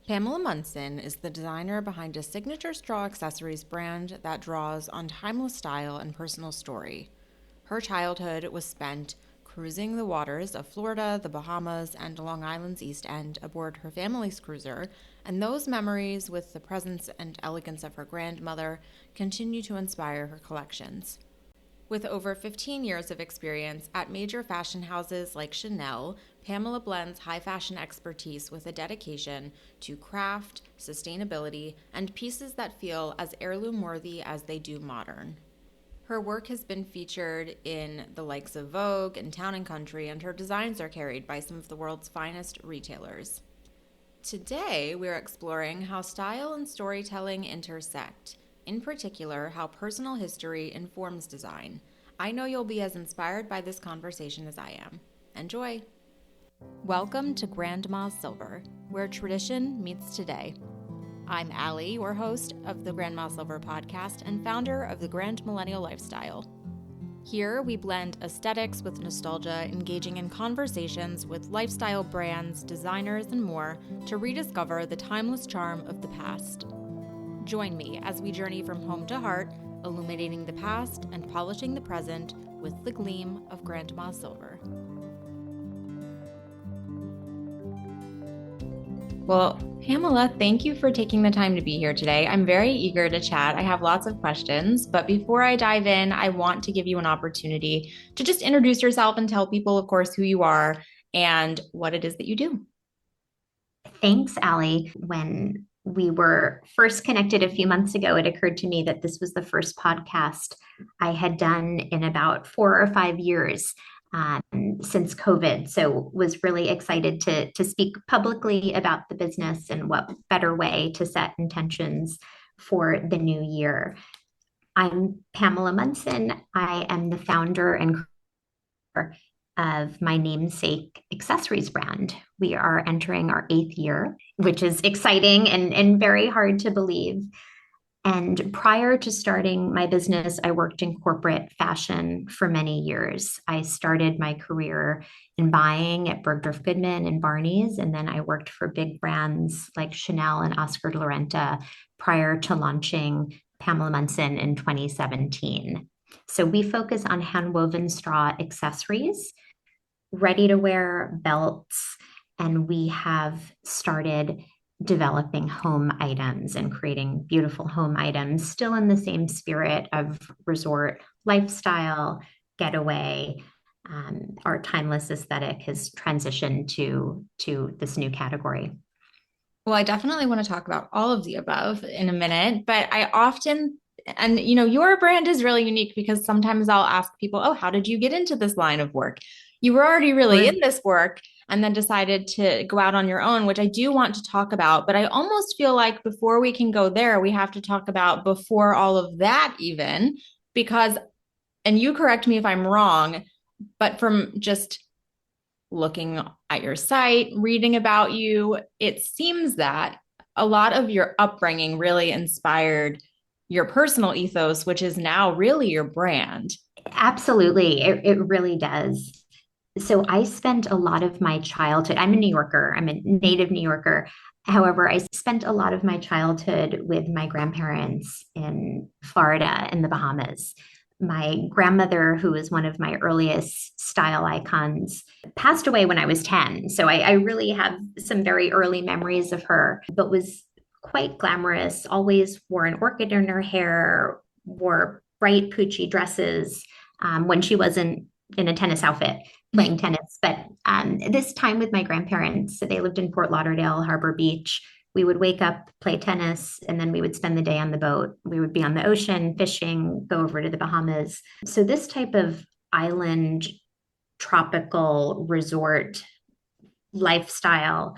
Pamela Munson is the designer behind a signature straw accessories brand that draws on timeless style and personal story. Her childhood was spent cruising the waters of Florida, the Bahamas, and Long Island's East End aboard her family's cruiser, and those memories, with the presence and elegance of her grandmother, continue to inspire her collections. With over 15 years of experience at major fashion houses like Chanel, Pamela blends high fashion expertise with a dedication to craft, sustainability, and pieces that feel as heirloom worthy as they do modern. Her work has been featured in the likes of Vogue and Town and Country, and her designs are carried by some of the world's finest retailers. Today, we're exploring how style and storytelling intersect, in particular, how personal history informs design. I know you'll be as inspired by this conversation as I am. Enjoy! Welcome to Grandma's Silver, where tradition meets today. I'm Allie, your host of the Grandma Silver podcast and founder of the Grand Millennial Lifestyle. Here, we blend aesthetics with nostalgia, engaging in conversations with lifestyle brands, designers, and more to rediscover the timeless charm of the past. Join me as we journey from home to heart, illuminating the past and polishing the present with the gleam of Grandma Silver. Well, Pamela, thank you for taking the time to be here today. I'm very eager to chat. I have lots of questions, but before I dive in, I want to give you an opportunity to just introduce yourself and tell people, of course, who you are and what it is that you do. Thanks, Allie. When we were first connected a few months ago, it occurred to me that this was the first podcast I had done in about 4 or 5 years since COVID. So was really excited to speak publicly about the business and what better way to set intentions for the new year. I'm Pamela Munson. I am the founder and creator of my namesake accessories brand. We are entering our 8th year, which is exciting and very hard to believe. And prior to starting my business, I worked in corporate fashion for many years. I started my career in buying at Bergdorf Goodman and Barney's, and then I worked for big brands like Chanel and Oscar de la Renta prior to launching Pamela Munson in 2017. So we focus on hand-woven straw accessories, ready-to-wear belts, and we have started developing home items and creating beautiful home items, still in the same spirit of resort lifestyle, getaway. Our timeless aesthetic has transitioned to this new category. Well, I definitely want to talk about all of the above in a minute, but I often, and your brand is really unique because sometimes I'll ask people, oh, how did you get into this line of work? You were already really in this work and then decided to go out on your own, which I do want to talk about. But I almost feel like before we can go there, we have to talk about before all of that even, because, and you correct me if I'm wrong, but from just looking at your site, reading about you, it seems that a lot of your upbringing really inspired your personal ethos, which is now really your brand. Absolutely. It really does. So I spent a lot of my childhood, I'm a New Yorker, I'm a native New Yorker. However, I spent a lot of my childhood with my grandparents in Florida and the Bahamas. My grandmother, who was one of my earliest style icons, passed away when I was 10. So I really have some very early memories of her, but was quite glamorous, always wore an orchid in her hair, wore bright poochy dresses when she wasn't in a tennis outfit playing tennis. But this time with my grandparents, so they lived in Fort Lauderdale, Harbor Beach. We would wake up, play tennis, and then we would spend the day on the boat. We would be on the ocean, fishing, go over to the Bahamas. So this type of island, tropical resort lifestyle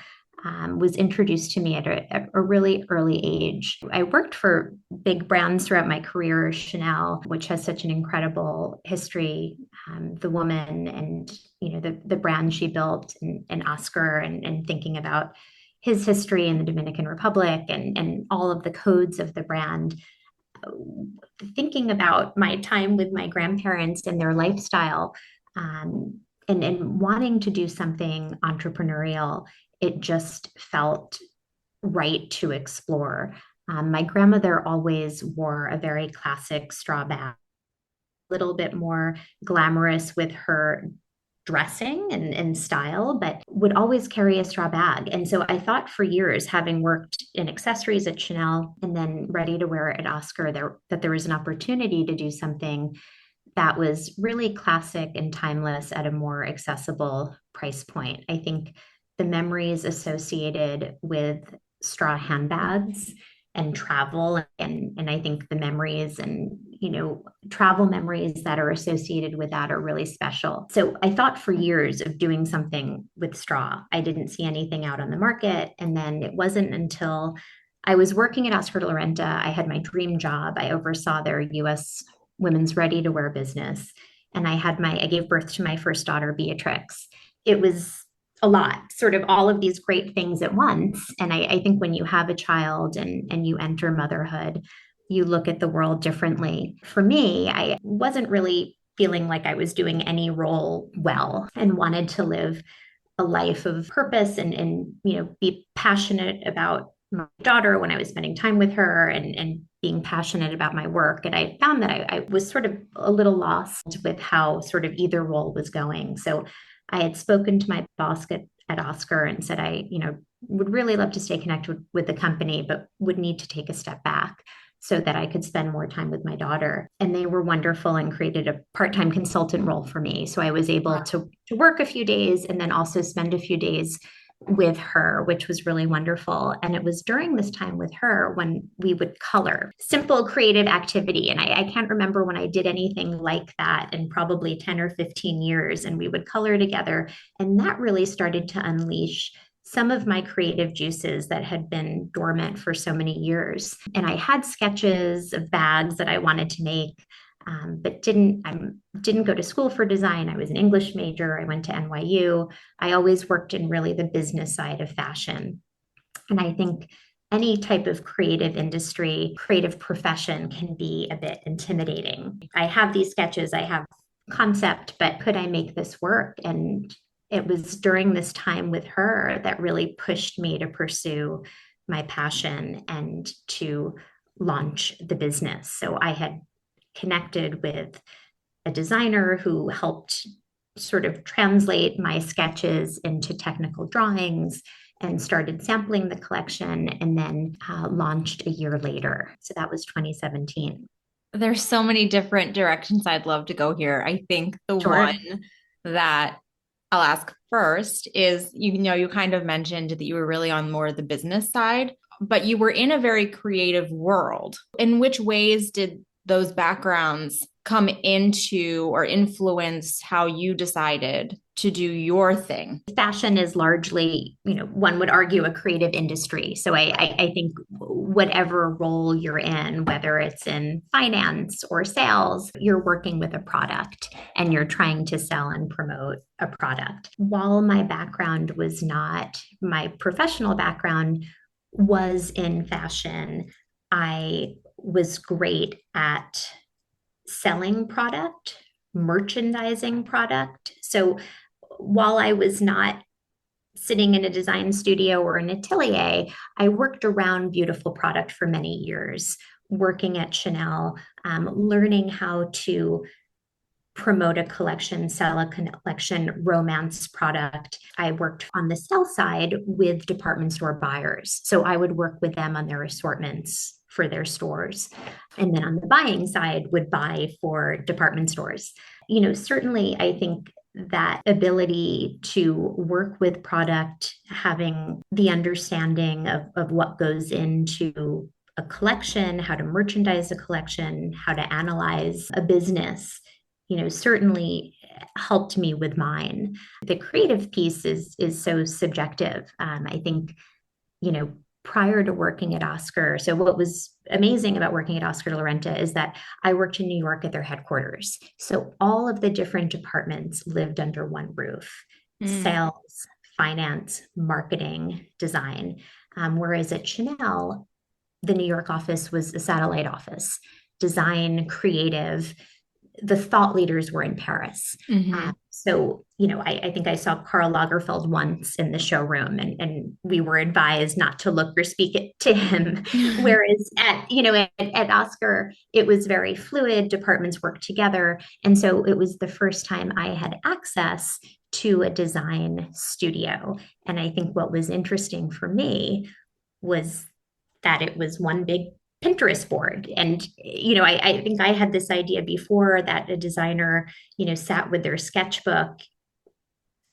was introduced to me at a really early age. I worked for big brands throughout my career, Chanel, which has such an incredible history. The woman and the brand she built, and Oscar, and thinking about his history in the Dominican Republic and all of the codes of the brand. Thinking about my time with my grandparents and their lifestyle, and wanting to do something entrepreneurial, it just felt right to explore. My grandmother always wore a very classic straw bag, a little bit more glamorous with her dressing and style, but would always carry a straw bag. And so I thought for years, having worked in accessories at Chanel and then ready to wear at Oscar, that there was an opportunity to do something that was really classic and timeless at a more accessible price point. I think the memories associated with straw handbags and travel and I think the memories and travel memories that are associated with that are really special. So I thought for years of doing something with straw. I didn't see anything out on the market, and then it wasn't until I was working at Oscar de la Renta. I had my dream job. I oversaw their US women's ready to wear business. And I gave birth to my first daughter, Beatrix. It was a lot, sort of all of these great things at once. And I think when you have a child and you enter motherhood, you look at the world differently. For me, I wasn't really feeling like I was doing any role well and wanted to live a life of purpose and be passionate about my daughter when I was spending time with her and being passionate about my work. And I found that I was sort of a little lost with how sort of either role was going. So I had spoken to my boss at Oscar and said I would really love to stay connected with the company, but would need to take a step back so that I could spend more time with my daughter. And they were wonderful and created a part-time consultant role for me. So I was able to work a few days and then also spend a few days with her, which was really wonderful. And it was during this time with her when we would color, simple creative activity. And I can't remember when I did anything like that in probably 10 or 15 years. And we would color together. And that really started to unleash some of my creative juices that had been dormant for so many years. And I had sketches of bags that I wanted to make, but didn't go to school for design. I was an English major. I went to NYU. I always worked in really the business side of fashion. And I think any type of creative industry, creative profession can be a bit intimidating. I have these sketches, I have concept, but could I make this work? And it was during this time with her that really pushed me to pursue my passion and to launch the business. So I had connected with a designer who helped sort of translate my sketches into technical drawings and started sampling the collection and then launched a year later. So that was 2017. There's so many different directions I'd love to go here. I think the Sure. one that I'll ask first is, you kind of mentioned that you were really on more the business side, but you were in a very creative world. In which ways did those backgrounds come into or influence how you decided to do your thing? Fashion is largely, one would argue a creative industry. So I think whatever role you're in, whether it's in finance or sales, you're working with a product and you're trying to sell and promote a product. While my background was not, my professional background was in fashion, I was great at selling product, merchandising product. So while I was not sitting in a design studio or an atelier, I worked around beautiful product for many years, working at Chanel, learning how to promote a collection, sell a collection, romance product. I worked on the sell side with department store buyers. So I would work with them on their assortments for their stores. And then on the buying side, would buy for department stores. Certainly, I think that ability to work with product, having the understanding of what goes into a collection, how to merchandise a collection, how to analyze a business, certainly helped me with mine. The creative piece is so subjective. I think, prior to working at Oscar, so what was amazing about working at Oscar de la Renta is that I worked in New York at their headquarters. So all of the different departments lived under one roof: sales, finance, marketing, design. Whereas at Chanel, the New York office was a satellite office, design, creative, the thought leaders were in Paris. Hmm. So, I think I saw Karl Lagerfeld once in the showroom, and we were advised not to look or speak it to him. Whereas at Oscar, it was very fluid, departments worked together. And so it was the first time I had access to a design studio. And I think what was interesting for me was that it was one big Pinterest board. And, I think I had this idea before that a designer, sat with their sketchbook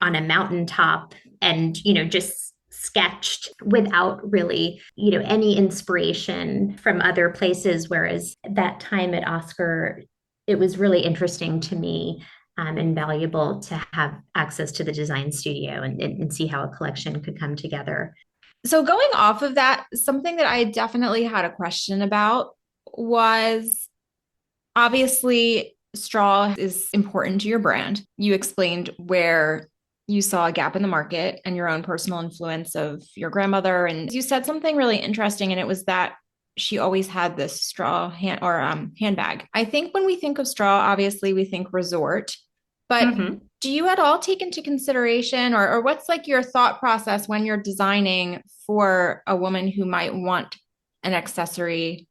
on a mountaintop and, just sketched without really, any inspiration from other places. Whereas that time at Oscar, it was really interesting to me and valuable to have access to the design studio and see how a collection could come together. So, going off of that, something that I definitely had a question about was obviously straw is important to your brand. You explained where you saw a gap in the market and your own personal influence of your grandmother. And you said something really interesting, and it was that she always had this straw handbag. I think when we think of straw, obviously we think resort, but Mm-hmm. do you at all take into consideration, or what's like your thought process when you're designing for a woman who might want an accessory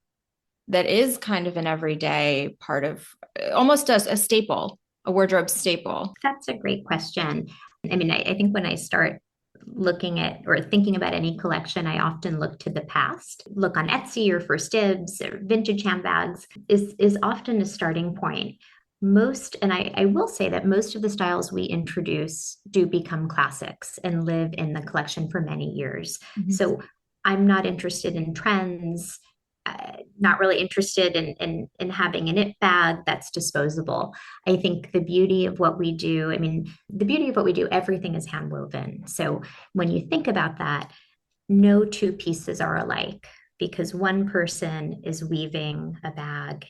that is kind of an everyday part of almost a staple, a wardrobe staple? That's a great question. I mean, I think when I start looking at or thinking about any collection, I often look to the past. Look on Etsy or First Dibs or vintage handbags is often a starting point. I will say that most of the styles we introduce do become classics and live in the collection for many years. Mhm. So I'm not interested in trends, not really interested in having an it bag that's disposable. I think the beauty of what we do, I mean, the beauty of what we do, everything is hand woven. So when you think about that, no two pieces are alike because one person is weaving a bag.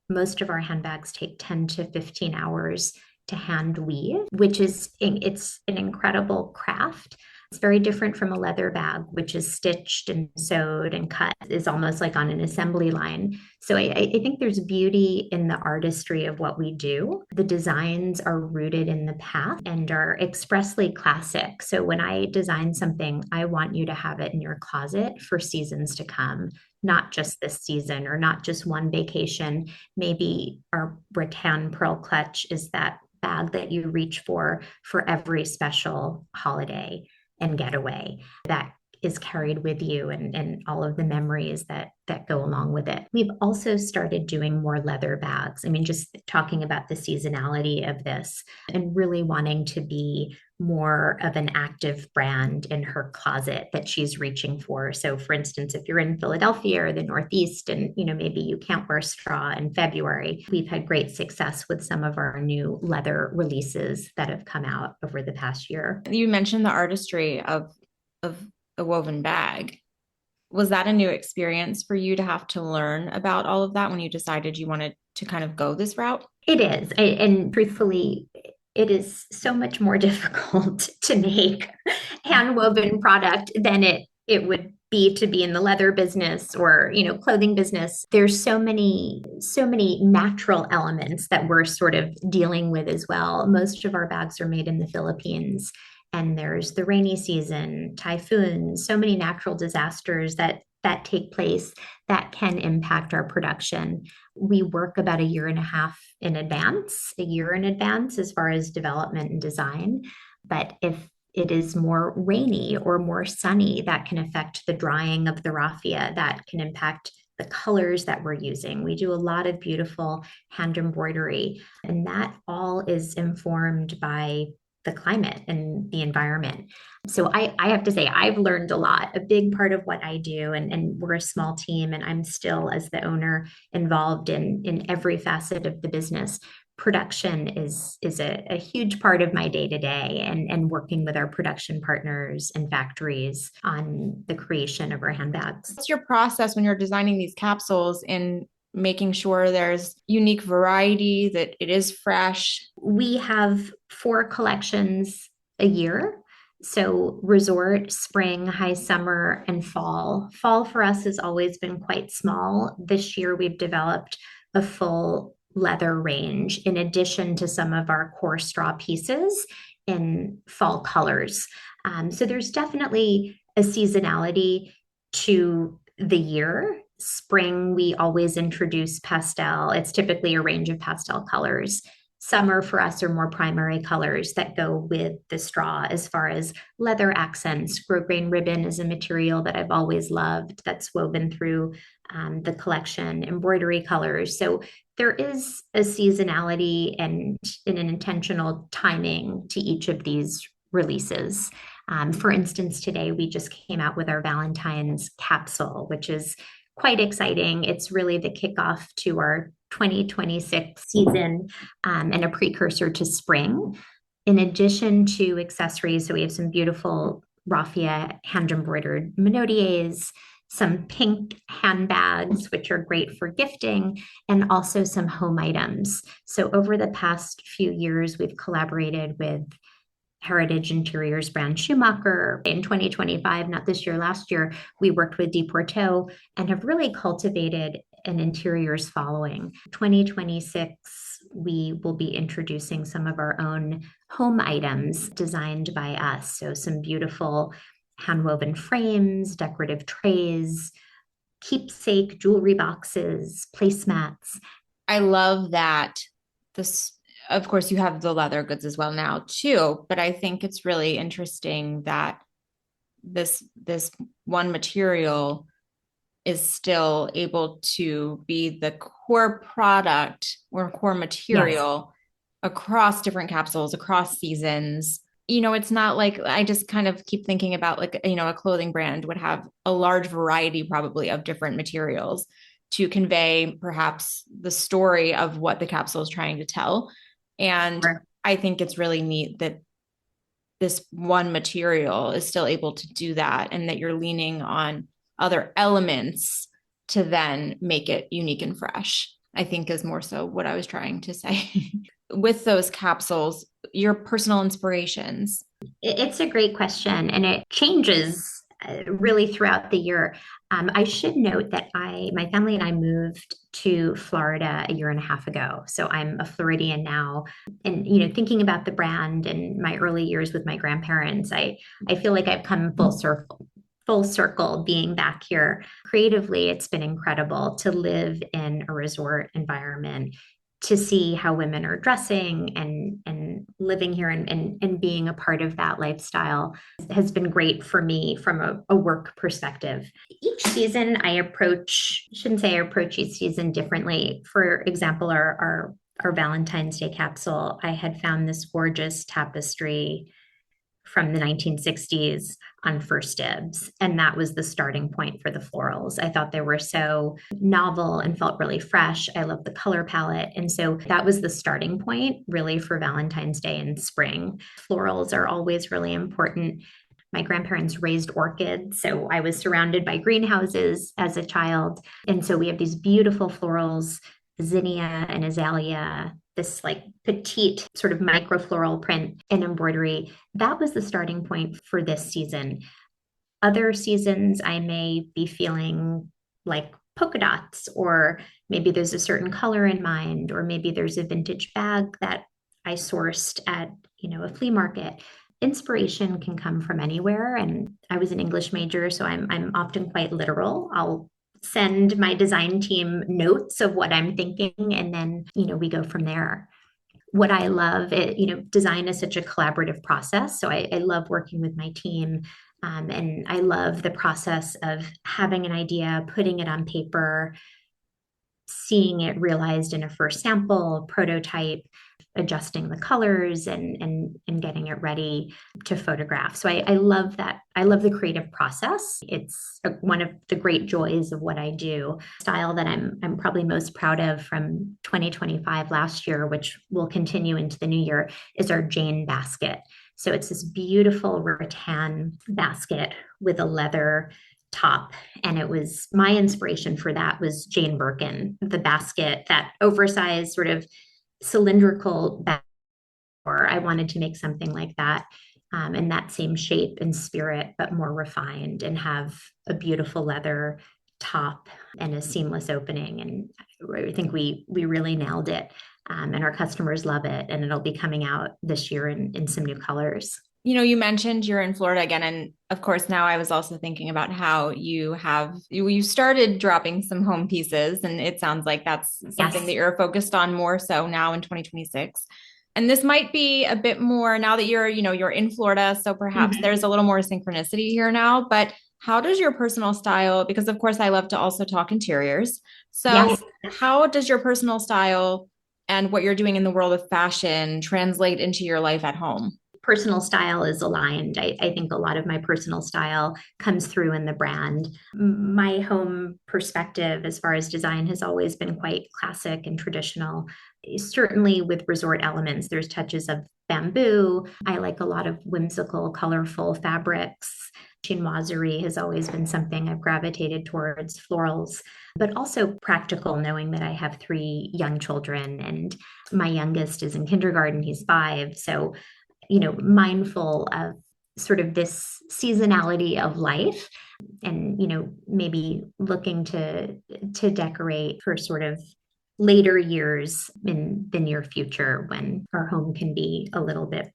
Most of our handbags take 10 to 15 hours to hand weave, which is it's an incredible craft. It's very different from a leather bag, which is stitched and sewed and cut, is almost like on an assembly line. So I think there's beauty in the artistry of what we do. The designs are rooted in the past and are expressly classic. So when I design something, I want you to have it in your closet for seasons to come, not just this season or not just one vacation. Maybe our rattan pearl clutch is that bag that you reach for every special holiday and getaway that is carried with you and all of the memories that go along with it. We've also started doing more leather bags. I mean, just talking about the seasonality of this and really wanting to be more of an active brand in her closet that she's reaching for. So for instance, if you're in Philadelphia or the Northeast and maybe you can't wear straw in February, we've had great success with some of our new leather releases that have come out over the past year. You mentioned the artistry of a woven bag. Was that a new experience for you to have to learn about all of that when you decided you wanted to kind of go this route? It is. And truthfully, it is so much more difficult to make hand woven product than it would be to be in the leather business or clothing business. There's so many natural elements that we're sort of dealing with as well. Most of our bags are made in the Philippines, and there's the rainy season, typhoons, so many natural disasters that take place that can impact our production. We work about a year and a half in advance, a year in advance as far as development and design. But if it is more rainy or more sunny, that can affect the drying of the raffia, that can impact the colors that we're using. We do a lot of beautiful hand embroidery, and that all is informed by the climate and the environment. So I have to say, I've learned a lot. A big part of what I do, and we're a small team, and I'm still, as the owner, involved in every facet of the business. Production is a huge part of my day to day, and working with our production partners and factories on the creation of our handbags. What's your process when you're designing these capsules in making sure there's unique variety, that it is fresh? We have 4 collections a year. So resort, spring, high summer, and fall. Fall for us has always been quite small. This year we've developed a full leather range, in addition to some of our core straw pieces in fall colors. So there's definitely a seasonality to the year. Spring, we always introduce pastel. It's typically a range of pastel colors. Summer for us are more primary colors that go with the straw as far as leather accents. Grosgrain ribbon is a material that I've always loved that's woven through the collection, embroidery colors. So there is a seasonality and an intentional timing to each of these releases. For instance, today we just came out with our Valentine's capsule, which is quite exciting. It's really the kickoff to our 2026 season and a precursor to spring. In addition to accessories, so we have some beautiful raffia hand embroidered manodiers, some pink handbags, which are great for gifting, and also some home items. So over the past few years, we've collaborated with Heritage Interiors brand Schumacher. In 2025, not this year, last year, we worked with Deporteau and have really cultivated an interiors following. 2026, we will be introducing some of our own home items designed by us. So some beautiful handwoven frames, decorative trays, keepsake jewelry boxes, placemats. I love that this, of course, you have the leather goods as well now too, but I think it's really interesting that this one material is still able to be the core product or core material across different capsules, across seasons. It's not like I just kind of keep thinking about like, a clothing brand would have a large variety probably of different materials to convey perhaps the story of what the capsule is trying to tell. And Sure. I think it's really neat that this one material is still able to do that and that you're leaning on other elements to then make it unique and fresh, I think is more so what I was trying to say. With those capsules, your personal inspirations. It's a great question, and it changes really throughout the year. I should note that my family and I moved to Florida a year and a half ago, so I'm a Floridian now. And thinking about the brand and my early years with my grandparents, I feel like I've come full circle being back here. Creatively, it's been incredible to live in a resort environment, to see how women are dressing and living here and being a part of that lifestyle has been great for me from a work perspective. Each season shouldn't say I approach each season differently. For example, our Valentine's Day capsule, I had found this gorgeous tapestry from the 1960s on First Dibs. And that was the starting point for the florals. I thought they were so novel and felt really fresh. I love the color palette. And so that was the starting point really for Valentine's Day and spring. Florals are always really important. My grandparents raised orchids, so I was surrounded by greenhouses as a child. And so we have these beautiful florals, zinnia and azalea, this like petite sort of micro floral print and embroidery. That was the starting point for this season. Other seasons, I may be feeling like polka dots, or maybe there's a certain color in mind, or maybe there's a vintage bag that I sourced at, a flea market. Inspiration can come from anywhere. And I was an English major, so I'm often quite literal. I'll send my design team notes of what I'm thinking, and then, we go from there. What I love, design is such a collaborative process. So I love working with my team. And I love the process of having an idea, putting it on paper, seeing it realized in a first sample, prototype, adjusting the colors and getting it ready to photograph. So I love that. I love the creative process. It's one of the great joys of what I do. Style that I'm probably most proud of from 2025 last year, which will continue into the new year, is our Jane basket. So it's this beautiful rattan basket with a leather top. And it was my inspiration for that was Jane Birkin, the basket, that oversized sort of cylindrical basket. Or I wanted to make something like that in that same shape and spirit, but more refined and have a beautiful leather top and a seamless opening. And I think we really nailed it. And our customers love it. And it'll be coming out this year in some new colors. You mentioned you're in Florida again, and of course, now I was also thinking about how you started dropping some home pieces, and it sounds like that's something Yes. that you're focused on more so now in 2026. And this might be a bit more now that you're in Florida, so perhaps Mhm. there's a little more synchronicity here now, but how does your personal style, because of course I love to also talk interiors. So, Yes. how does your personal style and what you're doing in the world of fashion translate into your life at home? Personal style is aligned. I think a lot of my personal style comes through in the brand. My home perspective, as far as design, has always been quite classic and traditional. Certainly, with resort elements, there's touches of bamboo. I like a lot of whimsical, colorful fabrics. Chinoiserie has always been something I've gravitated towards, florals, but also practical, knowing that I have three young children and my youngest is in kindergarten, he's 5. So mindful of sort of this seasonality of life and maybe looking to decorate for sort of later years in the near future when our home can be a little bit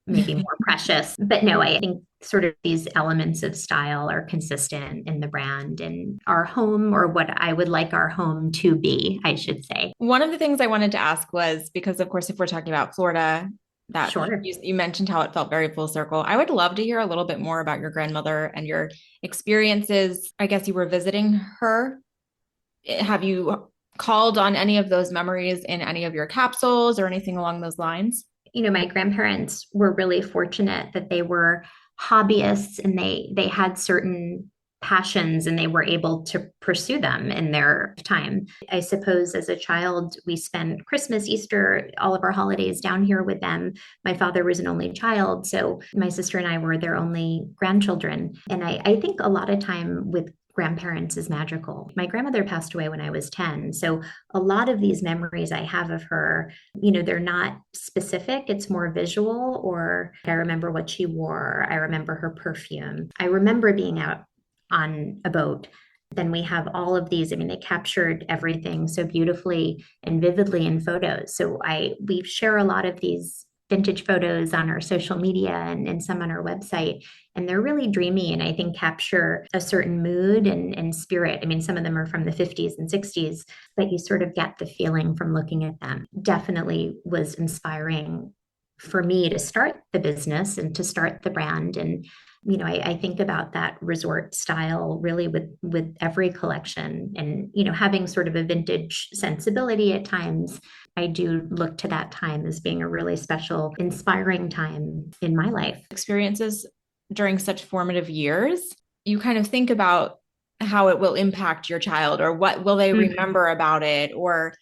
maybe more precious. But no, I think sort of these elements of style are consistent in the brand and our home, or what I would like our home to be, I should say. One of the things I wanted to ask was because, of course, if we're talking about Florida, that Sure. you mentioned how it felt very full circle. I would love to hear a little bit more about your grandmother and your experiences. I guess you were visiting her. Have you called on any of those memories in any of your capsules or anything along those lines? My grandparents were really fortunate that they were hobbyists and they had certain passions and they were able to pursue them in their time. I suppose as a child, we spent Christmas, Easter, all of our holidays down here with them. My father was an only child, so my sister and I were their only grandchildren. And I think a lot of time with grandparents is magical. My grandmother passed away when I was 10. So a lot of these memories I have of her, they're not specific. It's more visual, or I remember what she wore. I remember her perfume. I remember being out on a boat. Then we have all of these. I mean, they captured everything so beautifully and vividly in photos. So we share a lot of these vintage photos on our social media and some on our website. And they're really dreamy and I think capture a certain mood and spirit. I mean, some of them are from the 50s and 60s, but you sort of get the feeling from looking at them. Definitely was inspiring for me to start the business and to start the brand. And I think about that resort style really with every collection, and having sort of a vintage sensibility at times. I do look to that time as being a really special, inspiring time in my life. Experiences during such formative years, you kind of think about how it will impact your child or what will they Mhm. remember about it or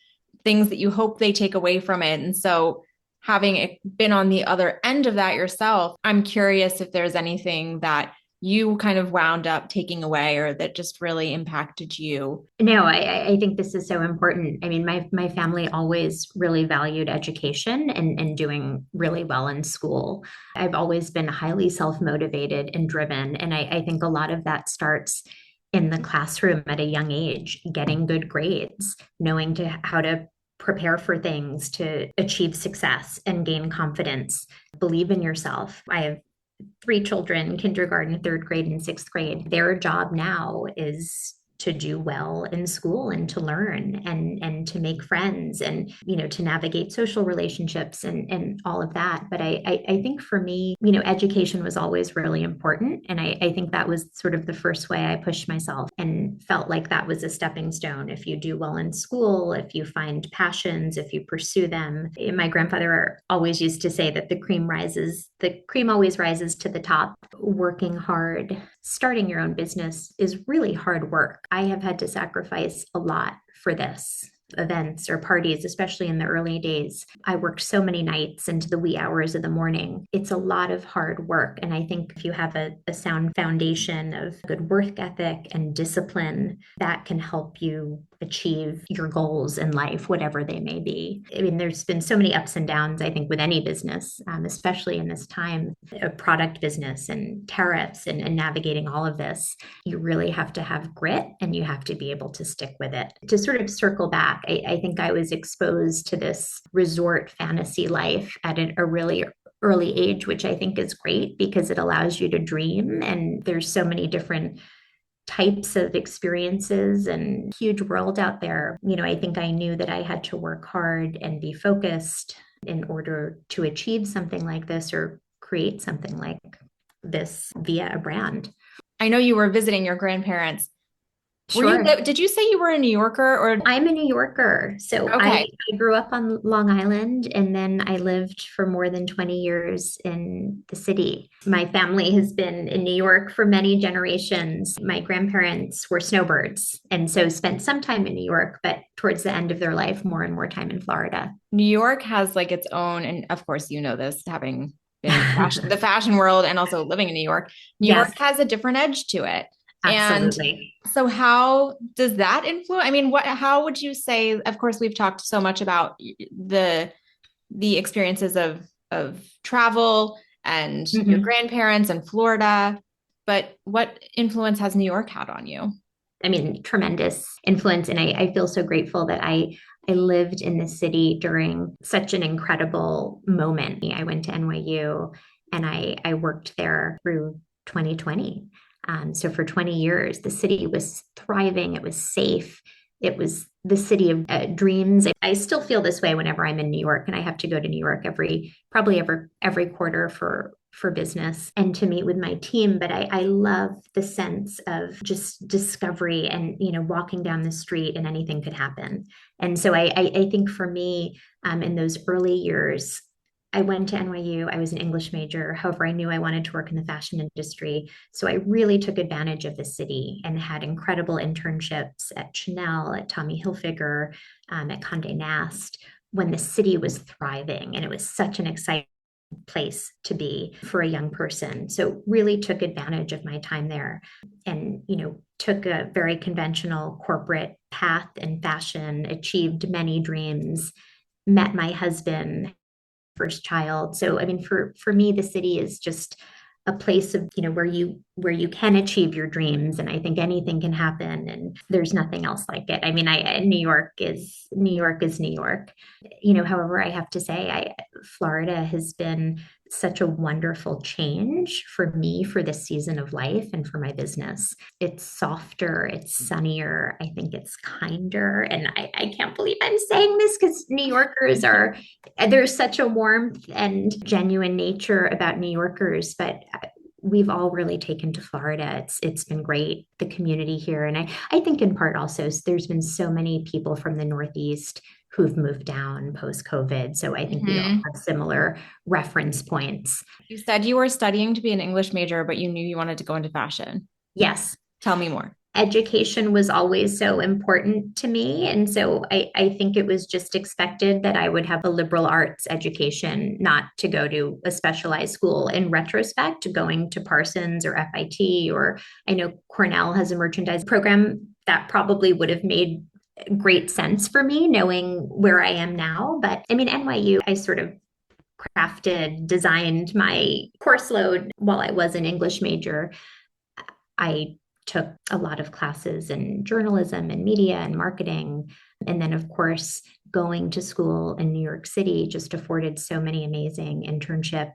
things that you hope they take away from it. And so having been on the other end of that yourself, I'm curious if there's anything that you kind of wound up taking away or that just really impacted you. No, I think this is so important. I mean, my family always really valued education and doing really well in school. I've always been highly self-motivated and driven. And I think a lot of that starts in the classroom at a young age, getting good grades, knowing how to prepare for things to achieve success and gain confidence, believe in yourself. I have 3 children, kindergarten, third grade, and sixth grade. Their job now is to do well in school and to learn and to make friends and to navigate social relationships and all of that. But I think for me, education was always really important, and I think that was sort of the first way I pushed myself and felt like that was a stepping stone. If you do well in school, if you find passions, if you pursue them. My grandfather always used to say that the cream always rises to the top. Working hard, starting your own business is really hard work. I have had to sacrifice a lot for this. Events or parties, especially in the early days. I worked so many nights into the wee hours of the morning. It's a lot of hard work. And I think if you have a sound foundation of good work ethic and discipline, that can help you achieve your goals in life, whatever they may be. I mean, there's been so many ups and downs, I think, with any business, especially in this time, a product business and tariffs and navigating all of this. You really have to have grit and you have to be able to stick with it. To sort of circle back, I think I was exposed to this resort fantasy life at a really early age, which I think is great because it allows you to dream. And there's so many different types of experiences and huge world out there. I think I knew that I had to work hard and be focused in order to achieve something like this or create something like this via a brand. I know you were visiting your grandparents. Sure. Did you say you were a New Yorker or? I'm a New Yorker. So Okay. I grew up on Long Island and then I lived for more than 20 years in the city. My family has been in New York for many generations. My grandparents were snowbirds and so spent some time in New York, but towards the end of their life, more and more time in Florida. New York has like its own, and of course, you know this, having been in the fashion world and also living in New York. New York Yes, has a different edge to it. And absolutely. so how does that influence? I mean, how would you say, of course, we've talked so much about the experiences of travel and your Mhm. grandparents and Florida, but what influence has New York had on you? I mean, tremendous influence. And I feel so grateful that I lived in the city during such an incredible moment. I went to NYU and I worked there through 2020. So for 20 years, the city was thriving. It was safe. It was the city of dreams. I still feel this way whenever I'm in New York, and I have to go to New York probably every quarter for business and to meet with my team. But I love the sense of just discovery and walking down the street and anything could happen. And so I think for me, in those early years, I went to NYU. I was an English major. However, I knew I wanted to work in the fashion industry. So I really took advantage of the city and had incredible internships at Chanel, at Tommy Hilfiger, at Condé Nast, when the city was thriving. And it was such an exciting place to be for a young person. So really took advantage of my time there and, took a very conventional corporate path in fashion, achieved many dreams, met my husband, first child. So I mean, for me, the city is just a place of where you can achieve your dreams, and I think anything can happen, and there's nothing else like it. I mean, New York. However, I have to say, Florida has been such a wonderful change for me for this season of life and for my business. It's softer, it's sunnier, I think it's kinder. And I can't believe I'm saying this because New Yorkers are, there's such a warmth and genuine nature about New Yorkers, but we've all really taken to Florida. It's been great, the community here. And I think in part also, there's been so many people from the Northeast who've moved down post COVID. So I think we all Mhm. have similar reference points. You said you were studying to be an English major, but you knew you wanted to go into fashion. Yes, Tell me more. education was always so important to me. And so I think it was just expected that I would have a liberal arts education, not to go to a specialized school. In retrospect, going to Parsons or FIT, or I know Cornell has a merchandise program that probably would have made great sense for me knowing where I am now. But I mean, NYU, I sort of designed my course load while I was an English major. I took a lot of classes in journalism and media and marketing. And then, of course, going to school in New York City just afforded so many amazing internship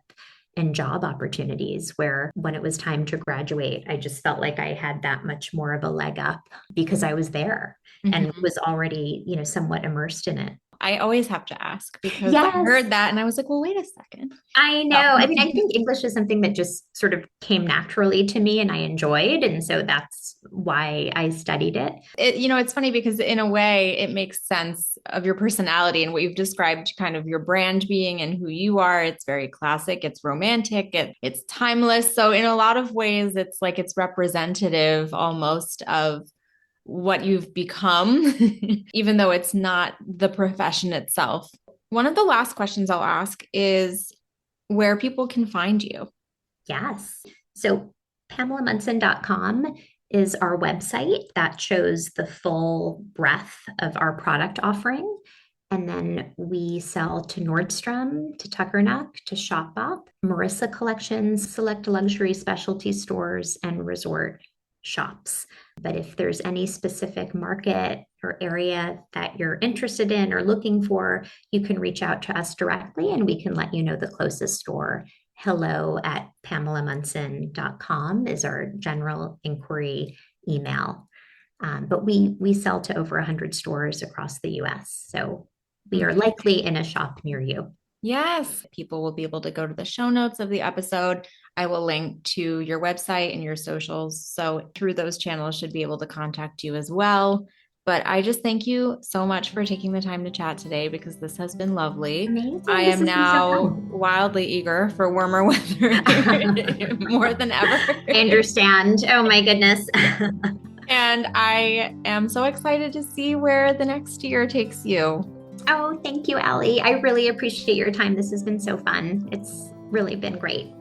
and job opportunities where when it was time to graduate, I just felt like I had that much more of a leg up because I was there and Mhm. was already, somewhat immersed in it. I always have to ask because I Yes, heard that and I was like, well, wait a second. I No. know. I mean, I think English is something that just sort of came naturally to me and I enjoyed. And so that's why I studied it. It's funny because in a way it makes sense of your personality and what you've described kind of your brand being and who you are. It's very classic, it's romantic, it's timeless. So in a lot of ways, it's like it's representative almost of what you've become, even though it's not the profession itself. One of the last questions I'll ask is where people can find you. Yes. So PamelaMunson.com is our website that shows the full breadth of our product offering. And then we sell to Nordstrom, to Tuckernuck, to Shopbop, Marissa Collections, select luxury specialty stores, and resort shops. But if there's any specific market or area that you're interested in or looking for, you can reach out to us directly and we can let you know the closest store. hello@pamelamunson.com is our general inquiry email. But we sell to over 100 stores across the US. So we are likely in a shop near you. Yes, people will be able to go to the show notes of the episode. I will link to your website and your socials. So through those channels, should be able to contact you as well. But I just thank you so much for taking the time to chat today because this has been lovely. Amazing. I This am has been so now fun. wildly eager for warmer weather more than ever. I understand. Oh my goodness. And I am so excited to see where the next year takes you. Oh, thank you, Allie. I really appreciate your time. This has been so fun. It's really been great.